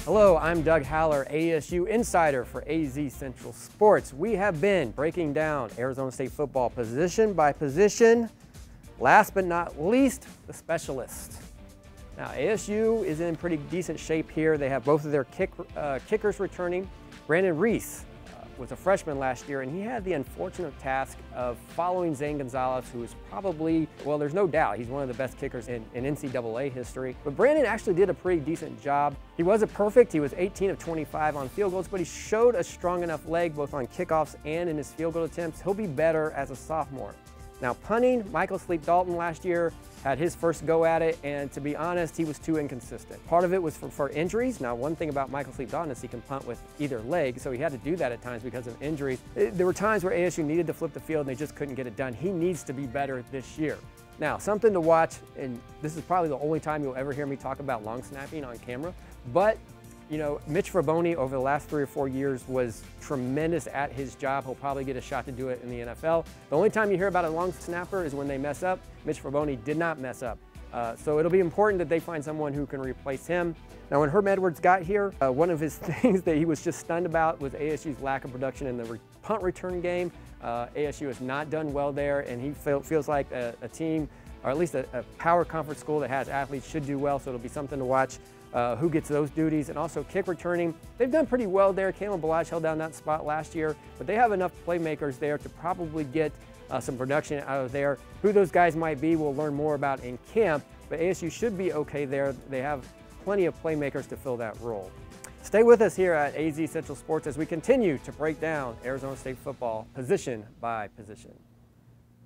Hello, I'm Doug Haller, ASU insider for AZ Central Sports. We have been breaking down Arizona State football position by position. Last but not least, the specialist. Now, ASU is in pretty decent shape here. They have both of their kickers returning. Brandon Ruiz was a freshman last year, and he had the unfortunate task of following Zane Gonzalez, who is probably, well, there's no doubt, he's one of the best kickers in NCAA history. But Brandon actually did a pretty decent job. He wasn't perfect. He was 18 of 25 on field goals, but he showed a strong enough leg both on kickoffs and in his field goal attempts. He'll be better as a sophomore. Now, punting, Michael Sleep-Dalton last year had his first go at it, and to be honest, he was too inconsistent. Part of it was for injuries. Now, one thing about Michael Sleep-Dalton is he can punt with either leg, so he had to do that at times because of injuries. There were times where ASU needed to flip the field and they just couldn't get it done. He needs to be better this year. Now, something to watch, and this is probably the only time you'll ever hear me talk about long snapping on camera, but you know, Mitch Fraboni over the last 3 or 4 years was tremendous at his job. He'll probably get a shot to do it in the NFL. The only time you hear about a long snapper is when they mess up. Mitch Fraboni did not mess up. So it'll be important that they find someone who can replace him. Now, when Herm Edwards got here, one of his things that he was just stunned about was ASU's lack of production in the punt return game. ASU has not done well there, and he feels like a team, or at least a power conference school that has athletes, should do well, so it'll be something to watch. Who gets those duties, and also kick returning. They've done pretty well there. Kalen Balazs held down that spot last year, but they have enough playmakers there to probably get some production out of there. Who those guys might be, we'll learn more about in camp, but ASU should be okay there. They have plenty of playmakers to fill that role. Stay with us here at AZ Central Sports as we continue to break down Arizona State football position by position.